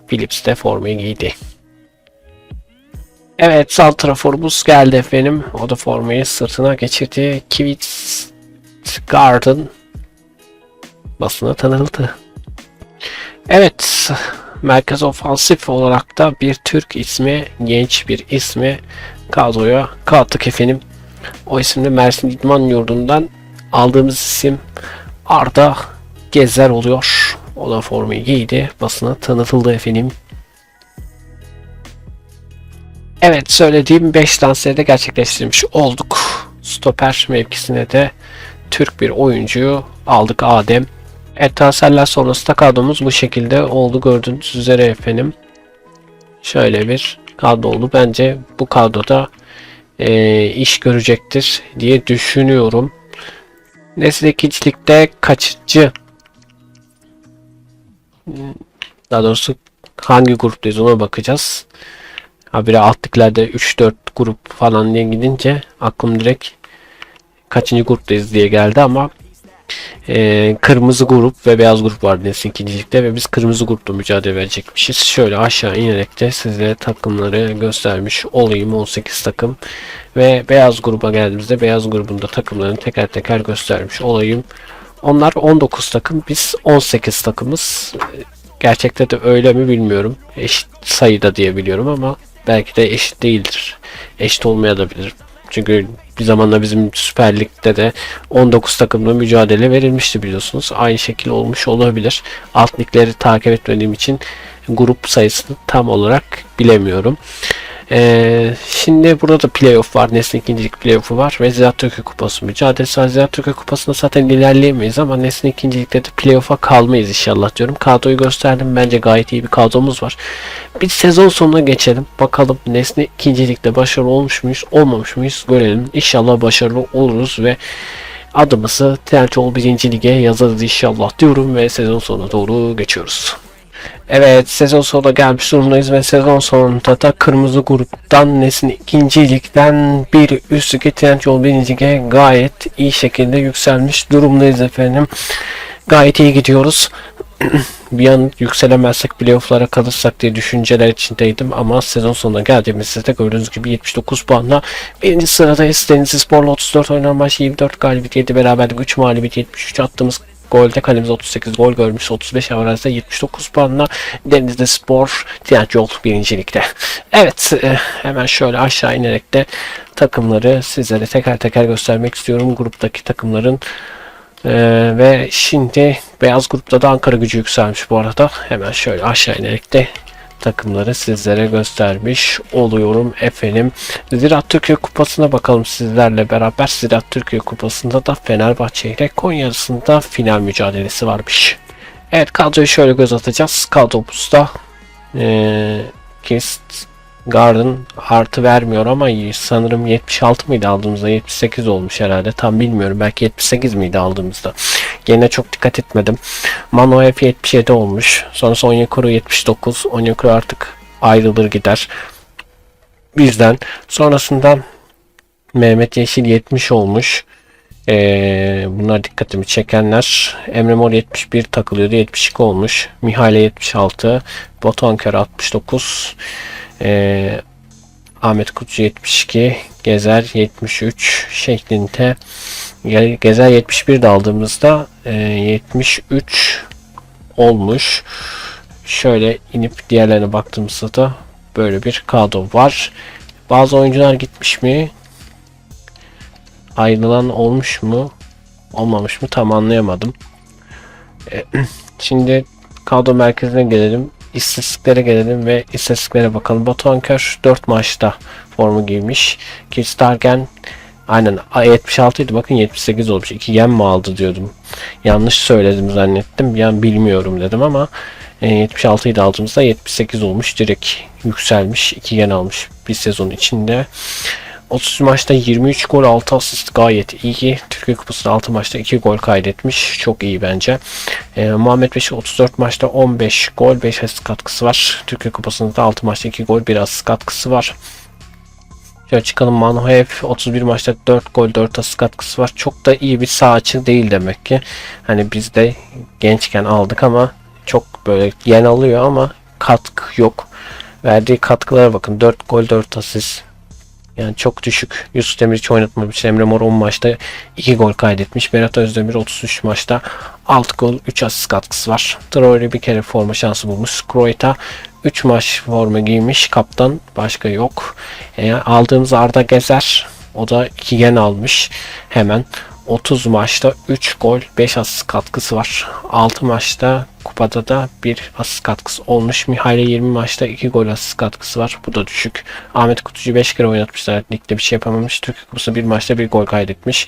[SPEAKER 1] Phillips de formayı giydi. Evet santraforumuz geldi efendim. O da formayı sırtına geçirdi. Kvisgaarden basına tanındı. Evet merkez ofansif olarak da bir Türk ismi, genç bir ismi kadroya kattık efendim. O isimli Mersin İdman Yurdu'ndan aldığımız isim Arda Gezer oluyor. O da formayı giydi. Basına tanıtıldı efendim. Evet, söylediğim 5 transferi de gerçekleştirmiş olduk. Stoper mevkisine de Türk bir oyuncuyu aldık, Adem. Evet, transferler sonrası kadromuz bu şekilde oldu, gördüğünüz üzere efendim. Şöyle bir kadro oldu. Bence bu kadroda iş görecektir diye düşünüyorum. Nesli ikincilikte kaçıncı? Daha doğrusu hangi gruptayız ona bakacağız. Habire altlıklarda 3-4 grup falan diye gidince aklım direkt kaçıncı gruptayız diye geldi ama kırmızı grup ve beyaz grup vardı Nesli ikincilikte ve biz kırmızı grupta mücadele verecekmişiz. Şöyle aşağı inerek de size takımları göstermiş olayım, 18 takım ve beyaz gruba geldiğimizde beyaz grubunda takımlarını teker teker göstermiş olayım. Onlar 19 takım, biz 18 takımız. Gerçekte de öyle mi bilmiyorum. Eşit sayıda diye biliyorum ama belki de eşit değildir. Eşit olmayabilir. Çünkü bir zamanla bizim Süper Lig'de de 19 takımla mücadele verilmişti biliyorsunuz. Aynı şekilde olmuş olabilir. Alt ligleri takip etmediğim için grup sayısını tam olarak bilemiyorum. Şimdi burada da playoff var. Nesne ikincilik playoff'u var ve Ziraat Türkiye Kupası mücadelesi var. Ziraat Türkiye Kupası'nda zaten ilerleyemeyiz ama Nesne ikincilikte de playoff'a kalmayız inşallah diyorum. Kadroyu gösterdim. Bence gayet iyi bir kadromuz var. Bir sezon sonuna geçelim. Bakalım Nesne ikincilikte başarılı olmuş muyuz, olmamış mıyız görelim. İnşallah başarılı oluruz ve adımızı Trendyol 1. Lig'e yazarız inşallah diyorum ve sezon sonuna doğru geçiyoruz. Evet, sezon sonuna gelmiş durumdayız ve sezon sonunda da kırmızı gruptan Nesne 2. Lig'den bir üst lige Trendyol 1. Lig'e gayet iyi şekilde yükselmiş durumdayız efendim. Gayet iyi gidiyoruz. Bir an yükselemezsek playoff'lara kalırsak diye düşünceler içindeydim ama sezon sonuna geldiğimizde de gördüğünüz gibi 79 puanla birinci sıradayız. Denizlispor'la 34 oynanan maç 24 galibiyet 7 beraberlik 3 mağlubiyet 73 attığımız golde kalemiz 38 gol görmüş, 35 avarajda 79 puanla Denizlispor Trendyol 1. Lig'de. Evet, hemen şöyle aşağı inerek de takımları sizlere teker teker göstermek istiyorum. Gruptaki takımların ve şimdi beyaz grupta da Ankara Gücü yükselmiş bu arada. Hemen şöyle aşağı inerek de takımları sizlere göstermiş oluyorum efendim. Ziraat Türkiye Kupası'na bakalım sizlerle beraber. Ziraat Türkiye Kupası'nda da Fenerbahçe ile Konya arasında final mücadelesi varmış. Evet, kadroyu şöyle göz atacağız. Kadromuzda Kist Garden artı vermiyor ama sanırım 76 mıydı aldığımızda, 78 olmuş herhalde, tam bilmiyorum, belki 78 miydi aldığımızda, gene çok dikkat etmedim. Mano F 77 olmuş, sonrası Onyekuru 79, Onyekuru artık ayrılır gider bizden. Sonrasında Mehmet Yeşil 70 olmuş. Bunlar dikkatimi çekenler. Emre Mor 71 takılıyordu, 72 olmuş. Mihail 76, Batuhan Kör 69, Ahmet Kutçu 72, Gezer 73 şeklinde. Gezer 71 de aldığımızda 73 olmuş. Şöyle inip diğerlerine baktığımızda da böyle bir kadro var. Bazı oyuncular gitmiş mi? Ayrılan olmuş mu? Olmamış mı? Tam anlayamadım. Şimdi kadro merkezine gelelim. İstatistiklere gelelim ve istatistiklere bakalım. Batuhan Kör 4 maçta formu giymiş. Kirstargen aynen 76 idi, bakın 78 olmuş. 2 yen mi aldı diyordum. Yanlış söyledim zannettim. Yani bilmiyorum dedim ama 76 idi aldığımızda 78 olmuş. Direkt yükselmiş. 2 yen almış bir sezon içinde. 30 maçta 23 gol 6 asist gayet iyi. Türkiye Kupası'nda 6 maçta 2 gol kaydetmiş. Çok iyi bence. Muhammed Beşik 34 maçta 15 gol 5 asist katkısı var. Türkiye Kupası'nda da 6 maçta 2 gol 1 asist katkısı var. Şöyle çıkalım, Manhoev 31 maçta 4 gol 4 asist katkısı var. Çok da iyi bir sağ açı değil demek ki. Hani biz de gençken aldık ama çok böyle yen alıyor ama katkı yok. Verdiği katkılara bakın, 4 gol 4 asist. Yani çok düşük. Yusuf Demir hiç oynatmamış. Emre Mor 10 maçta 2 gol kaydetmiş. Berat Özdemir 33 maçta 6 gol 3 asist katkısı var. Traore bir kere forma şansı bulmuş. Kroita 3 maç forma giymiş. Kaptan, başka yok. Aldığımız Arda Gezer O da 2 gen almış. Hemen 30 maçta 3 gol 5 asist katkısı var. 6 maçta kupada da 1 asist katkısı olmuş. Mihail'e 20 maçta 2 gol asist katkısı var. Bu da düşük. Ahmet Kutucu 5 kere oynatmışlar. Ligde bir şey yapamamış. Türkiye Kupası bir maçta 1 gol kaydetmiş.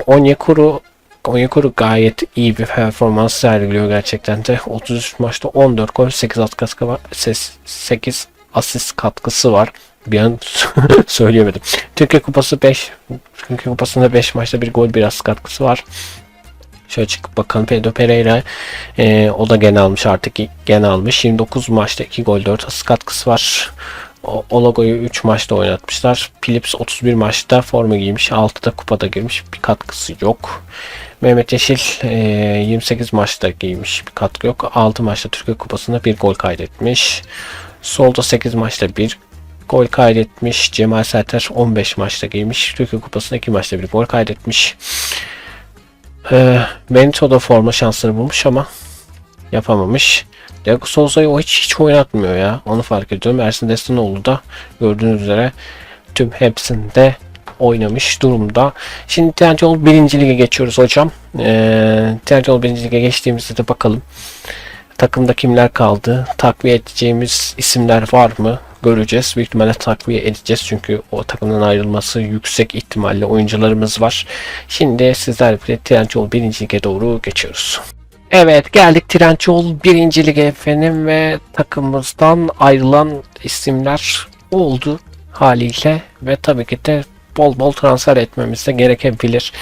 [SPEAKER 1] Onyekuru gayet iyi bir performans sergiliyor gerçekten de. 33 maçta 14 gol 8 asist katkısı var. Bir an söyleyemedim. Türkiye Kupası'nda 5 maçta 1 gol 1 asist katkısı var. Şöyle çıkıp bakalım. Pedro Pereira o da gene almış, artık gene almış. 29 maçta 2 gol 4 asist katkısı var. Olago'yu 3 maçta oynatmışlar. Phillips 31 maçta forma giymiş. 6'da kupada girmiş. Bir katkısı yok. Mehmet Yeşil 28 maçta giymiş. Bir katkı yok. 6 maçta Türkiye Kupası'nda 1 gol kaydetmiş. Solda 8 maçta 1 gol kaydetmiş. Cemal Serter 15 maçta giymiş. Türkiye Kupası'nda 2 maçta 1 gol kaydetmiş. Benito da forma şansları bulmuş ama yapamamış. Diego Souza'yı o hiç oynatmıyor ya. Onu fark ediyorum. Ersin Destanoğlu da gördüğünüz üzere tüm hepsinde oynamış durumda. Şimdi Trendyol 1. Lig'e geçiyoruz hocam. Trendyol 1. Lig'e geçtiğimizde de bakalım. Takımda kimler kaldı? Takviye edeceğimiz isimler var mı? Göreceğiz. Büyük ihtimalle takviye edeceğiz. Çünkü o takımdan ayrılması yüksek ihtimalle oyuncularımız var. Şimdi sizlerle birlikte Trendyol 1. Lig'e doğru geçiyoruz. Evet, geldik Trendyol 1. Lig'e efendim ve takımımızdan ayrılan isimler oldu haliyle ve tabii ki de bol bol transfer etmemiz de gerekebilir.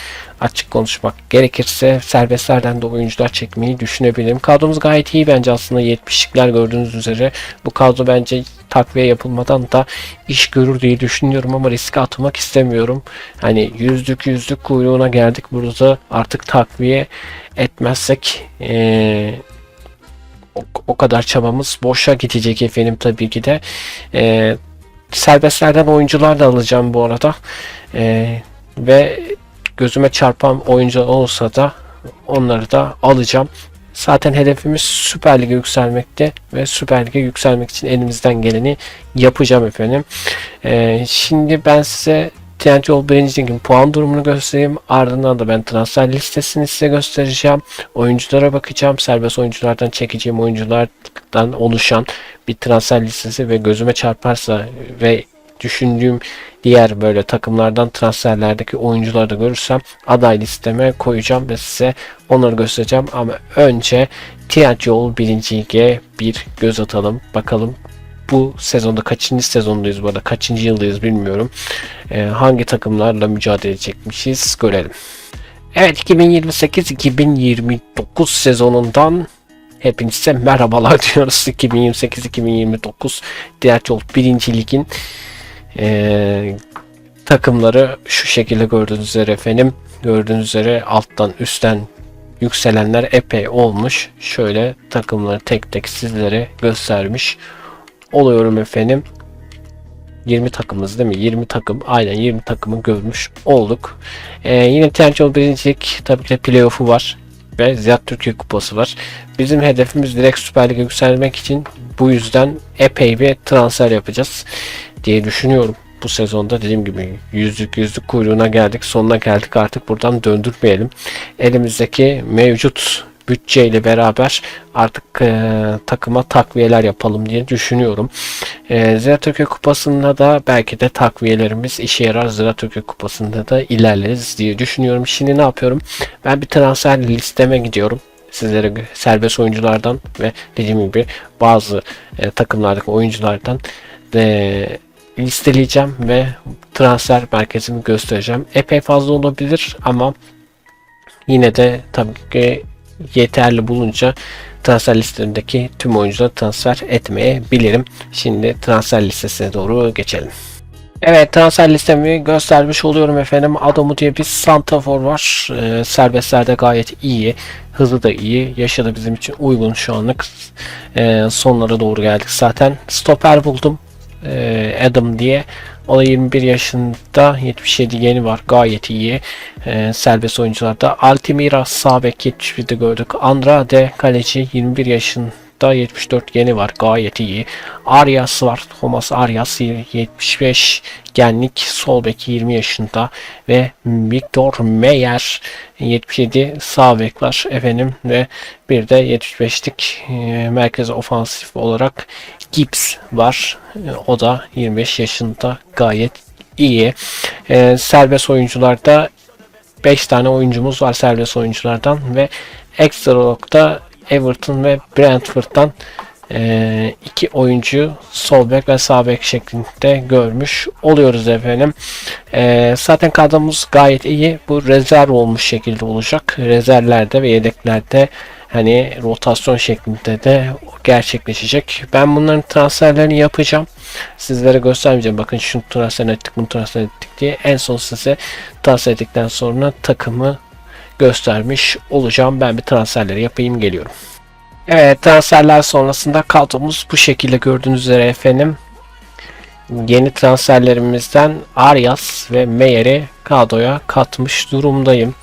[SPEAKER 1] Açık konuşmak gerekirse serbestlerden de oyuncular çekmeyi düşünebilirim. Kadromuz gayet iyi bence aslında, 70'likler gördüğünüz üzere. Bu kadro bence takviye yapılmadan da iş görür diye düşünüyorum ama riske atmak istemiyorum. Hani yüzlük kuyruğuna geldik burada, artık takviye etmezsek o kadar çabamız boşa gidecek efendim tabii ki de. Serbestlerden oyuncular da alacağım bu arada. Ve gözüme çarpan oyuncu olsa da onları da alacağım. Zaten hedefimiz Süper Lig'e yükselmekte ve Süper Lig'e yükselmek için elimizden geleni yapacağım efendim. Şimdi ben size Trendyol 1. Lig'in puan durumunu göstereyim. Ardından da ben transfer listesini size göstereceğim. Oyunculara bakacağım. Serbest oyunculardan çekeceğim oyunculardan oluşan bir transfer listesi ve gözüme çarparsa ve düşündüğüm diğer böyle takımlardan transferlerdeki oyuncuları da görürsem aday listeme koyacağım ve size onları göstereceğim. Ama önce Trendyol 1. Lig'e bir göz atalım. Bakalım bu sezonda kaçıncı sezondayız, bu arada kaçıncı yıldayız bilmiyorum. Hangi takımlarla mücadele edecekmişiz görelim. Evet, 2028-2029 sezonundan hepinize merhabalar diyoruz. 2028-2029 Trendyol 1. Lig'in takımları şu şekilde gördüğünüz üzere efendim. Gördüğünüz üzere alttan üstten yükselenler epey olmuş. Şöyle takımları tek tek sizlere göstermiş oluyorum efendim. 20 takımız değil mi? 20 takım. Aynen 20 takımı görmüş olduk. Yine Trendyol 1. Lig tabii ki de playoff'u var. Ve Ziraat Türkiye Kupası var. Bizim hedefimiz direkt Süper Lig'e yükselmek için, bu yüzden epey bir transfer yapacağız diye düşünüyorum. Bu sezonda dediğim gibi yüzlük kuyruğuna geldik. Sonuna geldik, artık buradan döndürmeyelim. Elimizdeki mevcut bütçeyle beraber artık takıma takviyeler yapalım diye düşünüyorum. Ziraat Türkiye Kupası'nda da belki de takviyelerimiz işe yarar. Ziraat Türkiye Kupası'nda da ilerleriz diye düşünüyorum. Şimdi ne yapıyorum? Ben bir transfer listeme gidiyorum. Sizlere serbest oyunculardan ve dediğim gibi bazı takımlardaki oyunculardan listeleyeceğim ve transfer merkezimi göstereceğim. Epey fazla olabilir ama yine de tabii ki yeterli bulunca transfer listelerindeki tüm oyuncuları transfer etmeyebilirim. Şimdi transfer listesine doğru geçelim. Evet, transfer listemi göstermiş oluyorum efendim. Adamo diye bir santrafor var. Serbestlerde gayet iyi. Hızı da iyi. Yaşı da bizim için uygun şu anlık. Sonlara doğru geldik zaten. Stoper buldum. Adam diye. O da 21 yaşında, 77 yeni var. Gayet iyi. Serbest oyuncularda Altimira sağ bek 71'de gördük. Andrade kaleci 21 yaşında %74 geni var. Gayet iyi. Arias var. Thomas Arias 75 genlik sol bek 20 yaşında ve Victor Meyer 77 sağ bek var efendim ve bir de 75'lik merkez ofansif olarak Gibbs var. O da 25 yaşında, gayet iyi. Serbest oyuncularda 5 tane oyuncumuz var serbest oyunculardan ve ekstra olarak da Everton ve Brentford'dan 2 oyuncu sol bek ve sağ bek şeklinde görmüş oluyoruz efendim. Zaten kadromuz gayet iyi. Bu rezerv olmuş şekilde olacak. Rezervlerde ve yedeklerde hani rotasyon şeklinde de gerçekleşecek. Ben bunların transferlerini yapacağım. Sizlere göstermeyeceğim. Bakın şunu transfer ettik, bunu transfer ettik diye. En son size transfer ettikten sonra takımı göstermiş olacağım. Ben bir transferleri yapayım, geliyorum. Evet, transferler sonrasında kadromuz bu şekilde gördüğünüz üzere efendim. Yeni transferlerimizden Arias ve Meyer'i kadroya katmış durumdayım.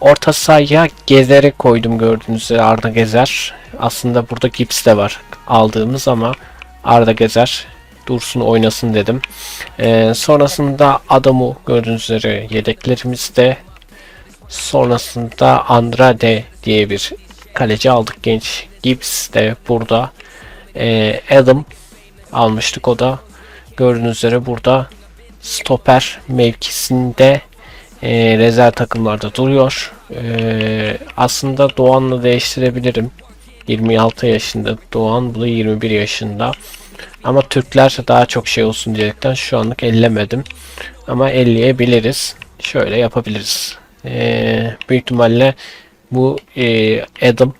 [SPEAKER 1] Orta sahaya Gezer'i koydum, gördüğünüz üzere Arda Gezer. Aslında burada Gibbs de var aldığımız ama Arda Gezer dursun oynasın dedim. Sonrasında Adam'ı gördüğünüz üzere yedeklerimizde. Sonrasında Andrade diye bir kaleci aldık, genç. Gibbs de burada. Adam almıştık, o da gördüğünüz üzere burada stoper mevkisinde rezerv takımlarda duruyor. Aslında Doğan'la değiştirebilirim. 26 yaşında Doğan, bu da 21 yaşında. Ama Türkler daha çok şey olsun diyerekten şu anlık ellemedim. Ama elleyebiliriz. Şöyle yapabiliriz. Büyük ihtimalle bu Adam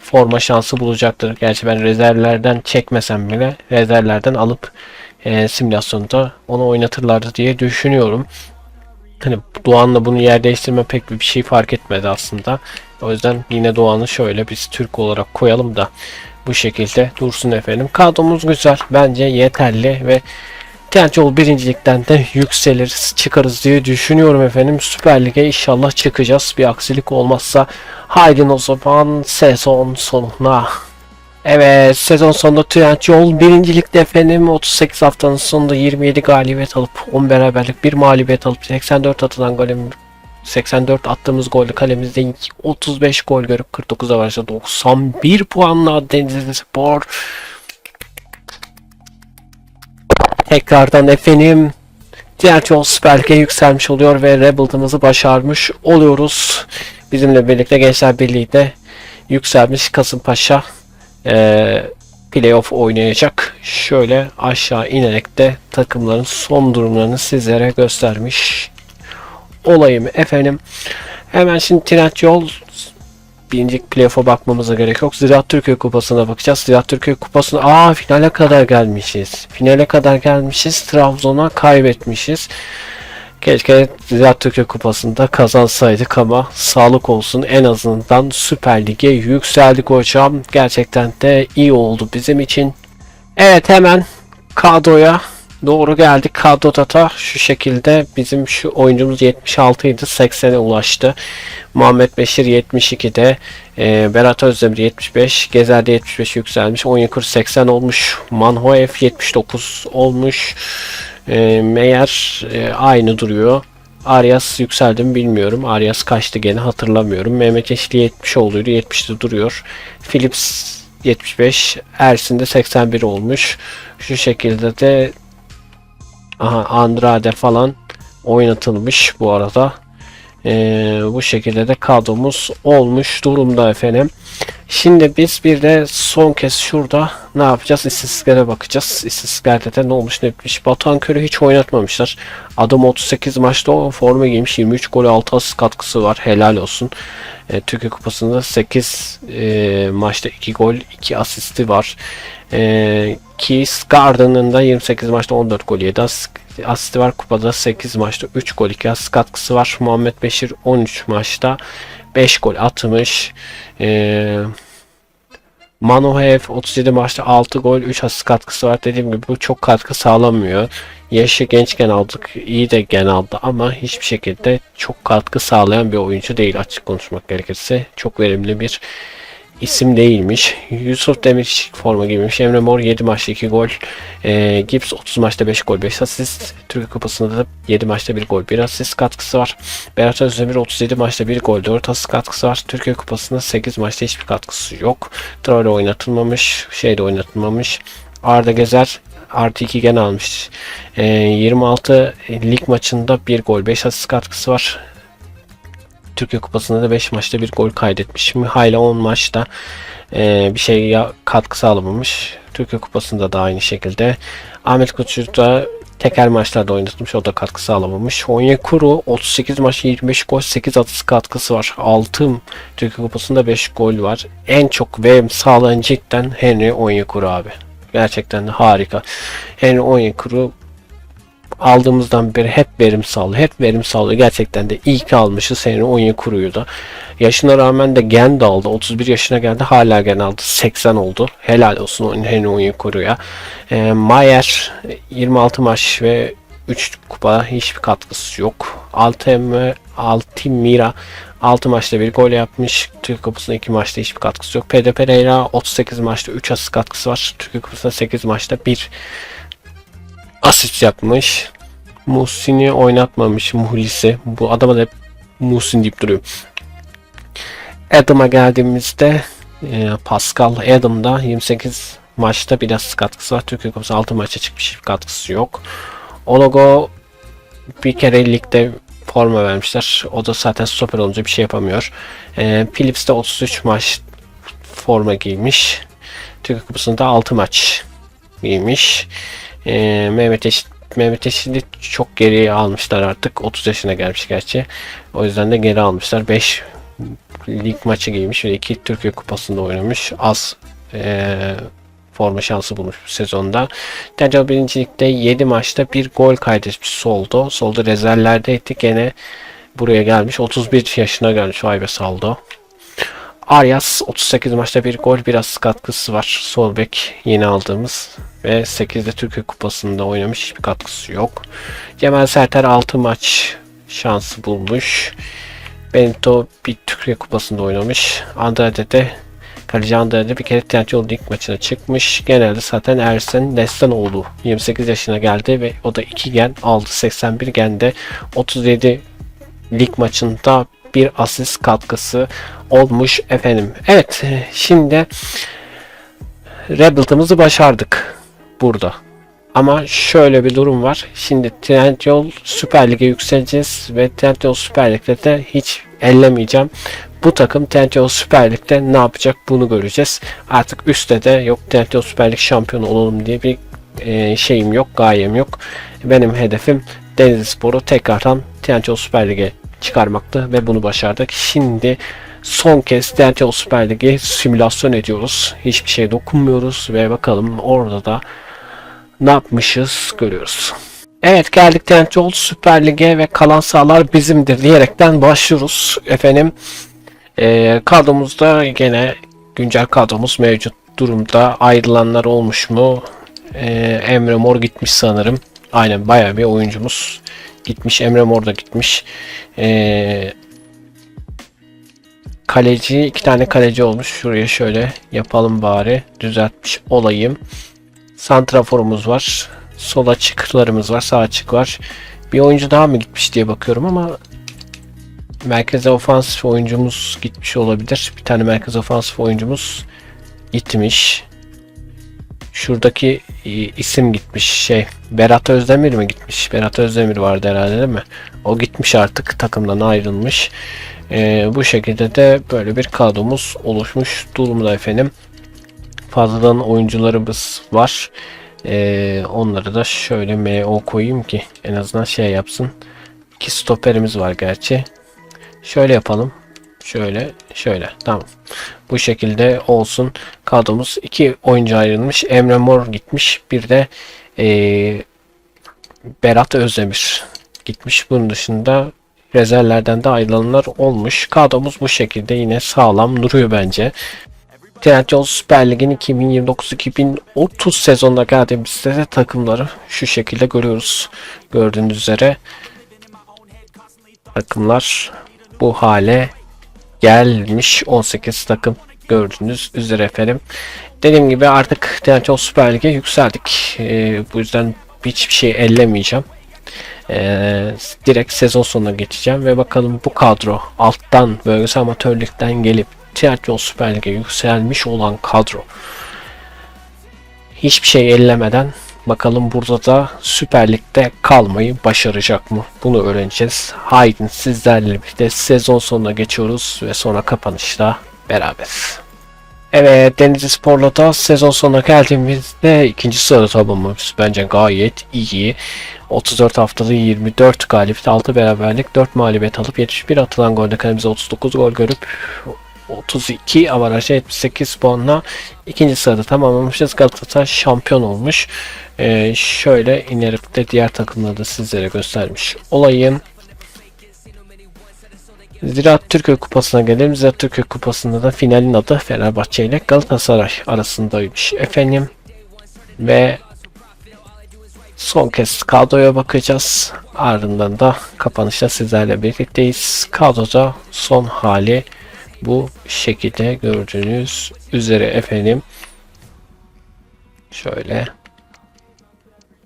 [SPEAKER 1] forma şansı bulacaktır. Gerçi ben rezervlerden çekmesem bile rezervlerden alıp simülasyonda onu oynatırlardı diye düşünüyorum. Hani Doğan'la bunu yer değiştirme pek bir şey fark etmedi aslında. O yüzden yine Doğan'ı şöyle biz Türk olarak koyalım da bu şekilde dursun efendim. Kadromuz güzel. Bence yeterli ve Trendyol birincilikten de yükseliriz, çıkarız diye düşünüyorum efendim. Süper Lig'e inşallah çıkacağız. Bir aksilik olmazsa. Haydi o zaman sezon sonuna. Evet, sezon sonunda Trendyol birincilikte efendim. 38 haftanın sonunda 27 galibiyet alıp 10 beraberlik, 1 mağlubiyet alıp 84 atılan golüm, 84 attığımız golle kalemizde 35 gol görüp 49'a varsa 91 puanla Denizlispor tekrardan efendim Trendyol Süper Lig'e yükselmiş oluyor ve rebuild'ımızı başarmış oluyoruz. Bizimle birlikte Gençler Birliği de yükselmiş. Kasımpaşa playoff oynayacak. Şöyle aşağı inerek de takımların son durumlarını sizlere göstermiş olayım efendim. Hemen şimdi Trendyol birinci playoff'a bakmamıza gerek yok. Ziraat Türkiye Kupası'na bakacağız. Ziraat Türkiye Kupası'na finale kadar gelmişiz. Finale kadar gelmişiz. Trabzon'a kaybetmişiz. Keşke Ziraat Türkiye Kupası'nda kazansaydık ama sağlık olsun, en azından Süper Lig'e yükseldik hocam. Gerçekten de iyi oldu bizim için. Evet, hemen kadroya doğru geldik. Kadroda da şu şekilde bizim şu oyuncumuz 76 idi, 80'e ulaştı. Muhammed Beşir 72'de, Berat Özdemir 75, Gezer'de 75 yükselmiş. Onyekuru 80 olmuş. Manhoev 79 olmuş. Meyer aynı duruyor. Arias yükseldi mi bilmiyorum. Arias kaçtı gene hatırlamıyorum. Mehmet Yeşil 70 olduydu. 70'de duruyor. Philips 75. Ersin de 81 olmuş. Şu şekilde de Andrade falan oynatılmış bu arada. Bu şekilde de kadromuz olmuş durumda efendim. Şimdi biz bir de son kez şurada ne yapacağız? İstatistiklere bakacağız. İstatistiklerde de ne olmuş ne bitmiş. Batuhan Kör'ü hiç oynatmamışlar. Adam 38 maçta o forma giymiş. 23 gol 6 asist katkısı var. Helal olsun. Türkiye Kupası'nda 8 maçta 2 gol 2 asisti var. Keys Garden'ın da 28 maçta 14 gol 7 asisti var. Kupada 8 maçta 3 gol 2 asist katkısı var. Muhammed Beşir 13 maçta 5 gol atmış. Manohev 37 maçta 6 gol 3 asist katkısı var. Dediğim gibi bu çok katkı sağlamıyor. Yaşı gençken aldık, iyi de gen aldı ama hiçbir şekilde çok katkı sağlayan bir oyuncu değil, açık konuşmak gerekirse. Çok verimli bir isim değilmiş. Yusuf Demir forma giymiş. Emre Mor 7 maçta 2 gol. Gibbs 30 maçta 5 gol 5 asist. Türkiye Kupası'nda da 7 maçta 1 gol 1 asist katkısı var. Berat Özdemir 37 maçta 1 gol 4 asist katkısı var. Türkiye Kupası'nda 8 maçta hiçbir katkısı yok. Traore oynatılmamış. Şeyde oynatılmamış. Arda Gezer artı 2 gen almış. 26 lig maçında 1 gol 5 asist katkısı var. Türkiye Kupası'nda da 5 maçta bir gol kaydetmiş. Mihail'e 10 maçta bir şey ya katkı sağlamamış. Türkiye Kupası'nda da aynı şekilde. Ahmet Kutucu da teker maçlarda oynatmış. O da katkı sağlamamış. Onyekuru 38 maç 25 gol 8 asist katkısı var. 6 Türkiye Kupası'nda 5 gol var. En çok verim sağlayan cidden Henry Onyekuru abi. Gerçekten de harika. Henry Onyekuru aldığımızdan beri hep verim sağlıyor. Hep verim sağlıyor. Gerçekten de iyi ki almışız Henry Onyekuru'yu da. Yaşına rağmen de gen de aldı. 31 yaşına geldi. Hala gen aldı. 80 oldu. Helal olsun Henry Onyekuru'ya. Mayer 26 maç ve 3 kupa hiçbir katkısı yok. Altimira 6 maçta bir gol yapmış. Türkiye Kupası'nda 2 maçta hiçbir katkısı yok. Pedro Pereira 38 maçta 3 asist katkısı var. Türkiye Kupası'nda 8 maçta 1 asist yapmış. Muhsin'i oynatmamış. Muhlis'i. Bu adama da hep Muhsin deyip duruyor. Adam'a geldiğimizde Pascal Adam'da 28 maçta biraz katkısı var. Türkiye Kupası 6 maça çıkmış. Hiçbir katkısı yok. Ologo bir kere ligde forma vermişler. O da zaten stoper olunca bir şey yapamıyor. Phillips de 33 maç forma giymiş. Türkiye Kupası'nda 6 maç giymiş. Mehmet Eşit'i çok geriye almışlar artık. 30 yaşına gelmiş gerçi. O yüzden de geri almışlar. 5 lig maçı giymiş ve 2 Türkiye Kupası'nda oynamış. Az forma şansı bulmuş bu sezonda. Tencal 1. Lig'de 7 maçta 1 gol kaydetmiş Soldo. Soldo rezervlerdeydi. Gene buraya gelmiş. 31 yaşına gelmiş. Vay be Soldo. Arias 38 maçta 1 gol, biraz katkısı var. Sol bek yeni aldığımız ve 8'de Türkiye Kupası'nda oynamış. Hiçbir katkısı yok. Cemal Serter 6 maç şansı bulmuş. Bento bir Türkiye Kupası'nda oynamış. Andrade de kaleci Andrade bir kere Trendyol Lig maçına çıkmış. Genelde zaten Ersen Destanoğlu 28 yaşına geldi ve o da 2 gen aldı. 81 gende 37 lig maçında bir asist katkısı olmuş efendim. Evet, şimdi Rebuild'ımızı başardık burada. Ama şöyle bir durum var. Şimdi Trendyol Süper Lig'e yükseleceğiz ve Trendyol Süper Lig'de de hiç ellemeyeceğim. Bu takım Trendyol Süper Lig'de ne yapacak bunu göreceğiz. Artık üstte de yok Trendyol Süper Lig şampiyonu olalım diye bir şeyim yok, gayem yok. Benim hedefim Denizlispor'u tekrardan Trendyol Süper Lig'e çıkarmaktı ve bunu başardık. Şimdi son kez Trendyol Süper Lig'i simülasyon ediyoruz. Hiçbir şey dokunmuyoruz ve bakalım orada da ne yapmışız görüyoruz. Evet, geldik Trendyol Süper Lig'e ve kalan sahalar bizimdir diyerekten başlıyoruz. Efendim kadromuzda gene güncel kadromuz mevcut durumda. Ayrılanlar olmuş mu? Emre Mor gitmiş sanırım. Aynen, bayağı bir oyuncumuz gitmiş. Emre Mor da gitmiş. Kaleci, 2 tane kaleci olmuş. Şuraya şöyle yapalım bari. Düzeltmiş olayım. Santraforumuz var. Sol açıklarımız var. Sağ açık var. Bir oyuncu daha mı gitmiş diye bakıyorum ama merkeze ofansif oyuncumuz gitmiş olabilir. Bir tane merkez ofansif oyuncumuz gitmiş. Şuradaki isim gitmiş. Berat Özdemir mi gitmiş? Berat Özdemir vardı herhalde, değil mi? O gitmiş, artık takımdan ayrılmış. Bu şekilde de böyle bir kadromuz oluşmuş durumda efendim. Fazladan oyuncularımız var. Onları da şöyle MO koyayım ki en azından şey yapsın. 2 stoperimiz var gerçi. Şöyle yapalım. Şöyle. Tamam. Bu şekilde olsun. Kadromuz 2 oyuncu ayrılmış. Emre Mor gitmiş. Bir de Berat Özdemir gitmiş. Bunun dışında rezervlerden de ayrılanlar olmuş. Kadromuz bu şekilde yine sağlam duruyor bence. Trendyol Süper Lig'in 2029-2030 sezonuna geldiğimizde de takımları şu şekilde görüyoruz. Gördüğünüz üzere takımlar bu hale gelmiş. 18 takım gördüğünüz üzere efendim. Dediğim gibi artık TNT Süper Lig'e yükseldik. Bu yüzden hiçbir şey ellemeyeceğim. Direkt sezon sonuna geçeceğim ve bakalım bu kadro alttan bölgesel amatörlükten gelip TNT Süper Lig'e yükselmiş olan kadro hiçbir şey ellemeden bakalım burada da Süper Lig'de kalmayı başaracak mı? Bunu öğreneceğiz. Haydi sizlerle birlikte sezon sonuna geçiyoruz ve sonra kapanışta beraberiz. Evet, Denizli Spor'la da sezon sonuna geldiğimizde ikinci sırada tablamamız bence gayet iyi. 34 haftada 24 galibiyet, 6 beraberlik, 4 mağlubiyet alıp 71 atılan golde kalemize 39 gol görüp 32 avarajı 78 puanla ikinci sırada tamamlamışız. Galatasaray şampiyon olmuş. Şöyle inerek de diğer takımları da sizlere göstermiş olayım. Ziraat Türkiye Kupası'na gelelim. Ziraat Türkiye Kupası'nda da finalin adı Fenerbahçe ile Galatasaray arasındaymış efendim. Ve son kez kadroya bakacağız. Ardından da kapanışta sizlerle birlikteyiz. Kadroda son hali bu şekilde gördüğünüz üzere efendim. Şöyle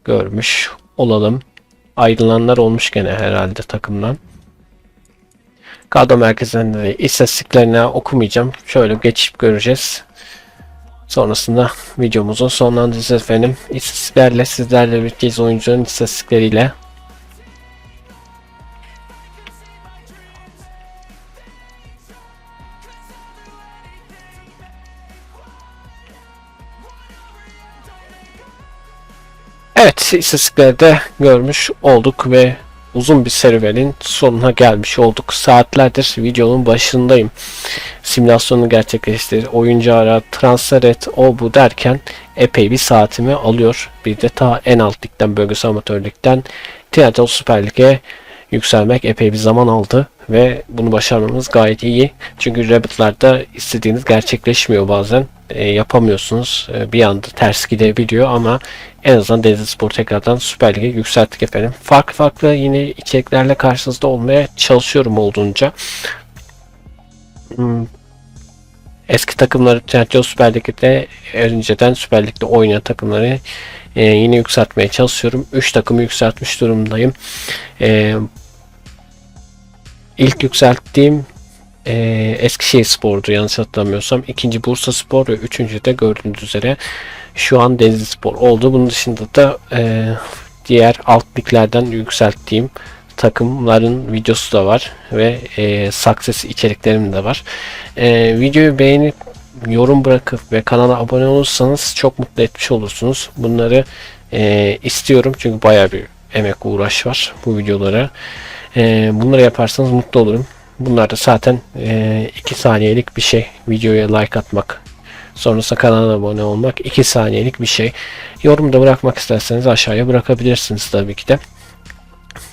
[SPEAKER 1] görmüş olalım. Ayrılanlar olmuş gene herhalde takımdan. Kadro merkezinde de istatistiklerini okumayacağım. Şöyle geçip göreceğiz. Sonrasında videomuzu sonlandıracağız efendim. İstatistiklerle sizlerle birlikteyiz, oyuncuların istatistikleriyle. Evet, istatistiklerde görmüş olduk ve uzun bir serüvenin sonuna gelmiş olduk. Saatlerdir videonun başındayım. Simülasyonu gerçekleştir, oyuncu ara, transfer et, o bu derken epey bir saatimi alıyor. Bir de ta en alt ligden, bölgesel amatörlükten TNT Süper Lig'e yükselmek epey bir zaman aldı ve bunu başarmamız gayet iyi. Çünkü Rabbit'larda istediğiniz gerçekleşmiyor bazen. Yapamıyorsunuz. Bir anda ters gidebiliyor ama en azından Denizli Spor tekrardan Süper Lig'e yükselttik efendim. Farklı yeni içeriklerle karşınızda olmaya çalışıyorum olduğunca. Eski takımları TNT Süper Lig'de önceden Süper Lig'de oynayan takımları yine yükseltmeye çalışıyorum. 3 takımı yükseltmiş durumdayım. İlk yükselttiğim Eskişehirspor'du yanlış hatırlamıyorsam. İkinci Bursaspor ve üçüncü de gördüğünüz üzere şu an Denizlispor oldu. Bunun dışında da diğer alt liglerden yükselttiğim takımların videosu da var ve success içeriklerim de var. Videoyu beğenip yorum bırakıp ve kanala abone olursanız çok mutlu etmiş olursunuz. Bunları istiyorum çünkü bayağı bir emek uğraş var bu videolara. Bunları yaparsanız mutlu olurum. Bunlar da zaten 2 saniyelik bir şey. Videoya like atmak, sonrasında kanala abone olmak 2 saniyelik bir şey. Yorum da bırakmak isterseniz aşağıya bırakabilirsiniz tabii ki de.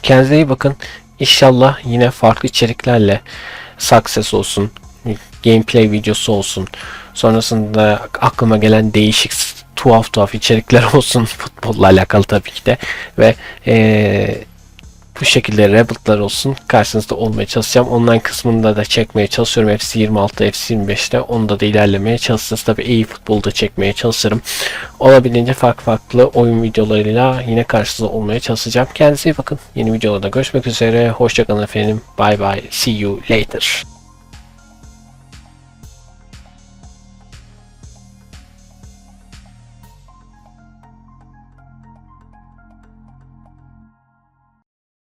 [SPEAKER 1] Kendinize iyi bakın. İnşallah yine farklı içeriklerle success olsun, gameplay videosu olsun, sonrasında aklıma gelen değişik tuhaf içerikler olsun futbolla alakalı tabii ki de ve bu şekilde Rabbit'lar olsun karşınızda olmaya çalışacağım. Online kısmında da çekmeye çalışıyorum. FC 26'da, FC 25'te. Onda da ilerlemeye çalışacağız. Tabii iyi futbolda çekmeye çalışırım. Olabildiğince farklı oyun videolarıyla yine karşınızda olmaya çalışacağım. Kendinize iyi bakın. Yeni videolarda görüşmek üzere. Hoşçakalın efendim. Bye bye. See you later.